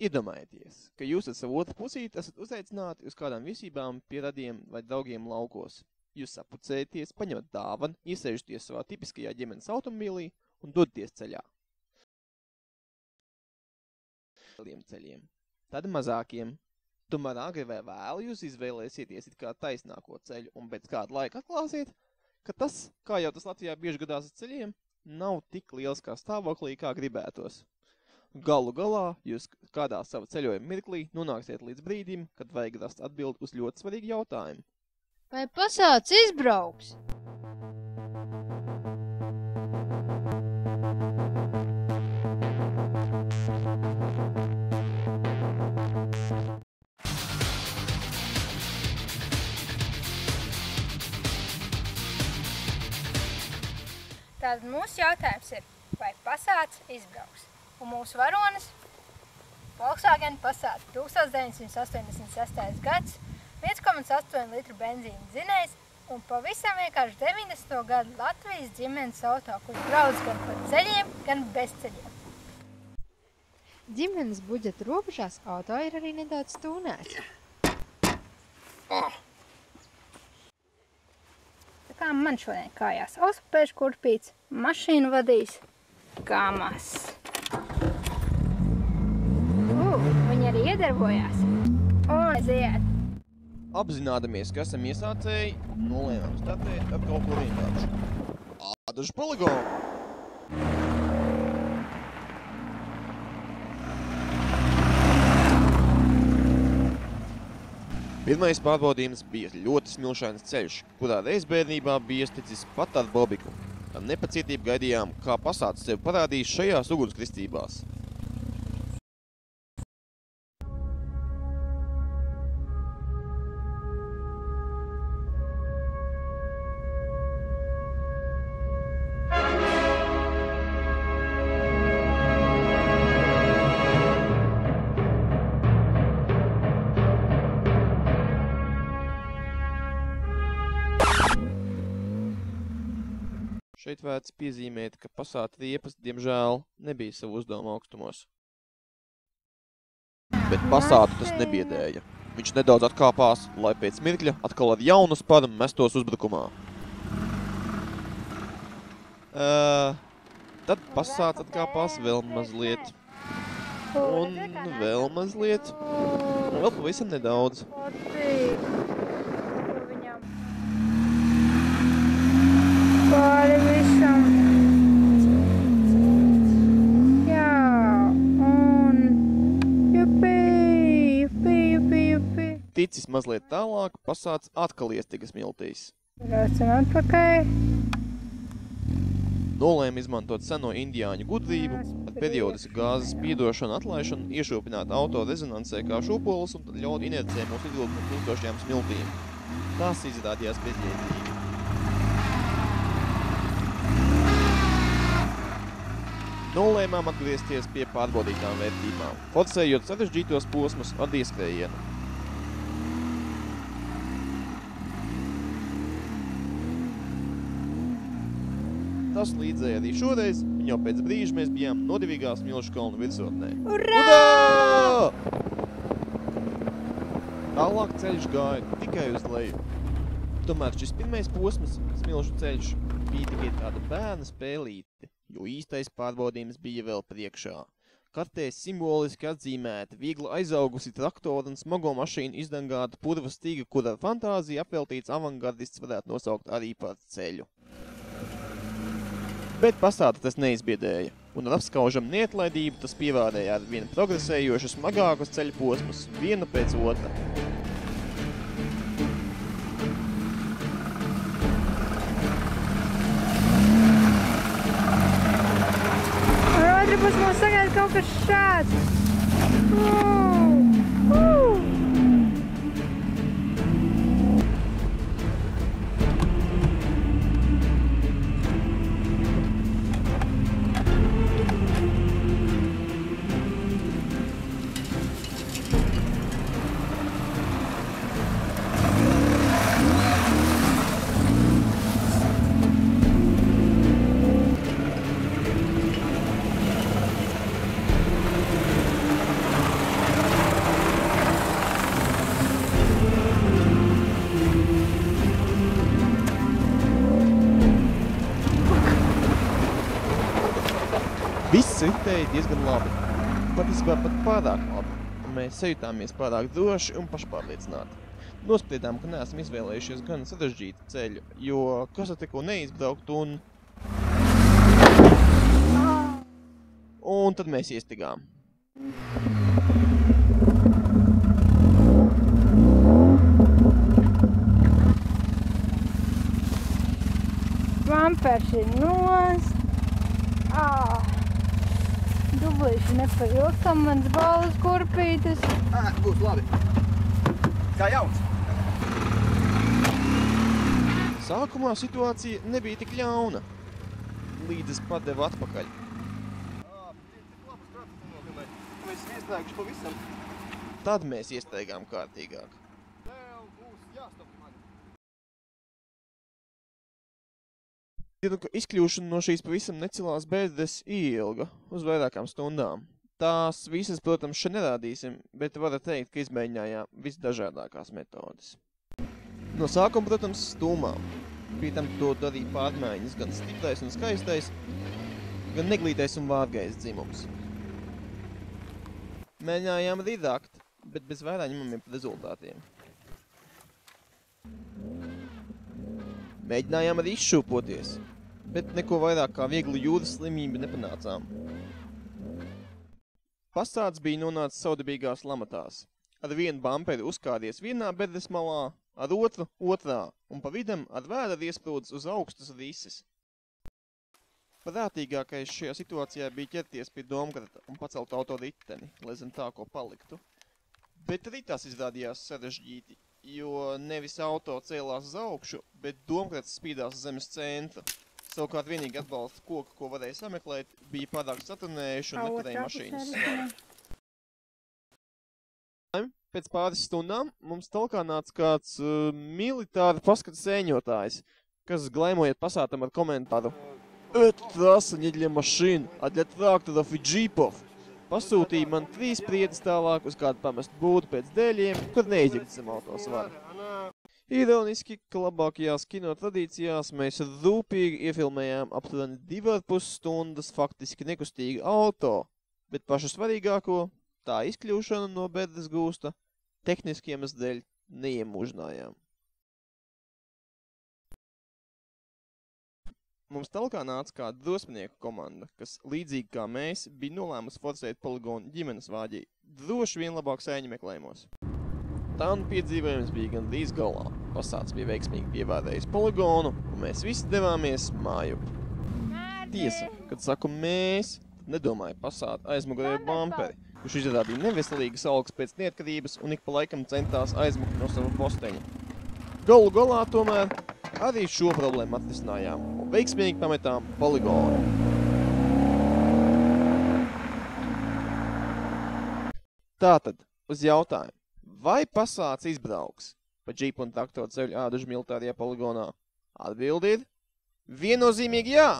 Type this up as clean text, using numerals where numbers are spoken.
Iedomājieties, ka jūs ar savu otru pusīti esat uzaicināti uz kādām viesībām pie radiem vai draugiem laukos. Jūs sapucēties, paņemat dāvanu, iesēžaties savā tipiskajā ģimenes automobīlī un dodaties ceļā. Ceļiem. Tad mazākiem. Tomēr agri vai vēlu jūs izvēlēsieties it kā taisnāko ceļu un pēc kāda laika atklāsiet, ka tas, kā jau tas Latvijā bieži gadās ar ceļiem, nav tik liels kā stāvoklī, kā gribētos. Galu galā jūs kādā sava ceļojuma mirklī nonāksiet līdz brīdim, kad vajag rast atbildi uz ļoti svarīgu jautājumu. Vai Passats izbrauks? Tātad mūsu jautājums ir, vai Passats izbrauks? Un mūsu varonis Volkswagen Passat 1986. gads, 1,8 litru benzīna dzinējs un pavisam vienkārši 90. gadu Latvijas ģimenes auto, kurš brauc gan pa ceļiem, gan bez ceļiem. Ģimenes budžeta robežās auto ir arī nedaudz tūnēts. Tā kā man šodien kājās auspēšu kurpīts, mašīnu vadīs Kamas. Viņi arī iedarbojās. Un aiziet! Apzinādamies, ka esam iesācēji, nolēmām startēt ar kaut ko vienkāršu. Ādažu poligonu! Pirmais pārbaudījums bija ļoti smilšains ceļš, kurā reiz bērnībā bija iesticis pat ar Bobiku. Ar nepacietību gaidījām, kā Passats sevi parādīs šajās ugunskristībās. Šeit vērts piezīmēt, ka Passat riepas, diemžēl, nebija savu uzdevumu augstumos. Bet Passatu tas nebiedēja. Viņš nedaudz atkāpās, lai pēc mirkļa atkal ar jaunu sparu mestos uzbrukumā. Tad Passats atkāpās vēl mazliet. Un vēl mazliet. Un vēl pavisam nedaudz. Pāri visam. Jā, un jupi. Ticis mazliet tālāk, Passats atkal iestiga smiltīs. Braucam atpakaļ. Nolēma izmantot seno indiāņu gudrību, ar periodisku gāzes piedošanu, atlaišanu, iešūpināt auto rezonansē kā šūpolis un tad ļaut inercē mūs izvilkt no plūstošajām smiltīm. Tās izrādījās bezjēdzīgi. Nolēmām atgriezties pie pārbaudītām vērtībām, forcējot sarežģītos posmus ar ieskrējienu. Tas līdzēja arī šoreiz, un jau pēc brīža mēs bijām nodevīgā Smilšu kalnu virsotnē. Urā! Tālāk ceļš gāja tikai uz leju. Tomēr šis pirmais posms, Smilšu ceļš, bija tikai tāda bērna spēlīte, jo īstais pārbaudījums bija vēl priekšā. Kartē simboliski atzīmēta, viegli aizaugusi traktora un smago mašīnu izdangāta purva stiga, kur ar fantāziju apveltīts avangardists varētu nosaukt arī par ceļu. Bet Passatu tas neizbiedēja, un ar apskaužam neatlaidību tas pievārēja ar vienu progresējošu smagākus ceļu posmus, vienu pēc otra. Būs mums sagaida kaut kas šāds. ritēja diezgan labi. Patiesībā pat pārāk labi. Un mēs sajūtāmies pārāk droši un pašpārliecināti. Nospriedām, ka neesam izvēlējušies gan sarežģītu ceļu, jo kas ar tikko neizbraukt un tad mēs iestigām. Vampers ir nost. Dublīši nepailgtam mans balvas kurpītes. Būs labi. Kā jauns. Sākumā situācija nebija tik ļauna, līdz es padevu atpakaļ. Mēs iestrēguši pavisam. Tad mēs iestaigām kārtīgāk. Vēl būs jāstop mani. Izkļūšana no šīs pavisam necilās bēdes ilga uz vairākām stundām. Tās visas, protams, šeit nerādīsim, bet varu teikt, ka izmēģinājām visdažādākās metodes. No sākuma, protams, stūmām. Pie tam to darīja pārmaiņas gan stiprais un skaistais, gan neglītais un vārgais dzimums. Mēģinājām arī rakt, bet bez vairāk ņemamiem rezultātiem. Mēģinājām arī izšūpoties, bet neko vairāk kā vieglu jūras slimību nepanācām. Pasāds bija nonācis saudabīgās lamatās. Ar vienu bamperi uzkāries vienā bedres malā, ar otru otrā, un pa vidam ar vēra iesprūdis uz augstas rises. Prātīgākais šajā situācijā bija ķerties pie domkrata un pacelt auto riteni, lai zem tā, ko paliktu. Bet arī tas izrādījās sarežģīti, jo nevis auto cēlās uz augšu, bet domkrats spīdās uz zemes centra. Savukārt vienīgi atbalsta koku, ko varēja sameklēt, bija pārāk saturnējuši un neturēja mašīnas svaru. Pēc pāris stundām mums talkā nāca kāds militāra paskata sēņotājs, kas glaimojot pasātam ar komentāru: "Это трасса не для машин, а для тракторов и джипов." Pasūtīja man 3 priedes tālāk uz kādu pamestu būdu pēc dēļiem, kur neizjukts zem autosvaru. Ironiski, ka labākajās kino tradīcijās mēs rūpīgi iefilmējām aptuveni 2,5 stundas faktiski nekustīgi auto, bet pašu svarīgāko, tā izkļūšana no bedres gūsta, tehniskiem dēļ neiemūžinājām. Mums talkā nāca kāda drosminieku komanda, kas, līdzīgi kā mēs, bija nolēmusi forcēt poligonu ģimenes vāģī, droši vien labāk sēņu meklējumos. Tā un piedzīvojums bija gandrīz galā. Pasāds bija veiksmīgi pievērējis poligonu, un mēs visi devāmies mājup. Tiesa, kad saku mēs, nedomāju pasādu aizmugurēju bamperi, kurš izrādīja neveselīgas algas pēc neatkarības un ik pa laikam centās aizmukt no sava posteņa. Galu galā tomēr arī šo problēmu atrisinājām un veiksmīgi pametām poligonu. Tātad, uz jautājumu, vai pasāds izbrauks pa džipu un traktoru ceļu ādužu militārajā poligonā? Atbildi ir viennozīmīgi jā!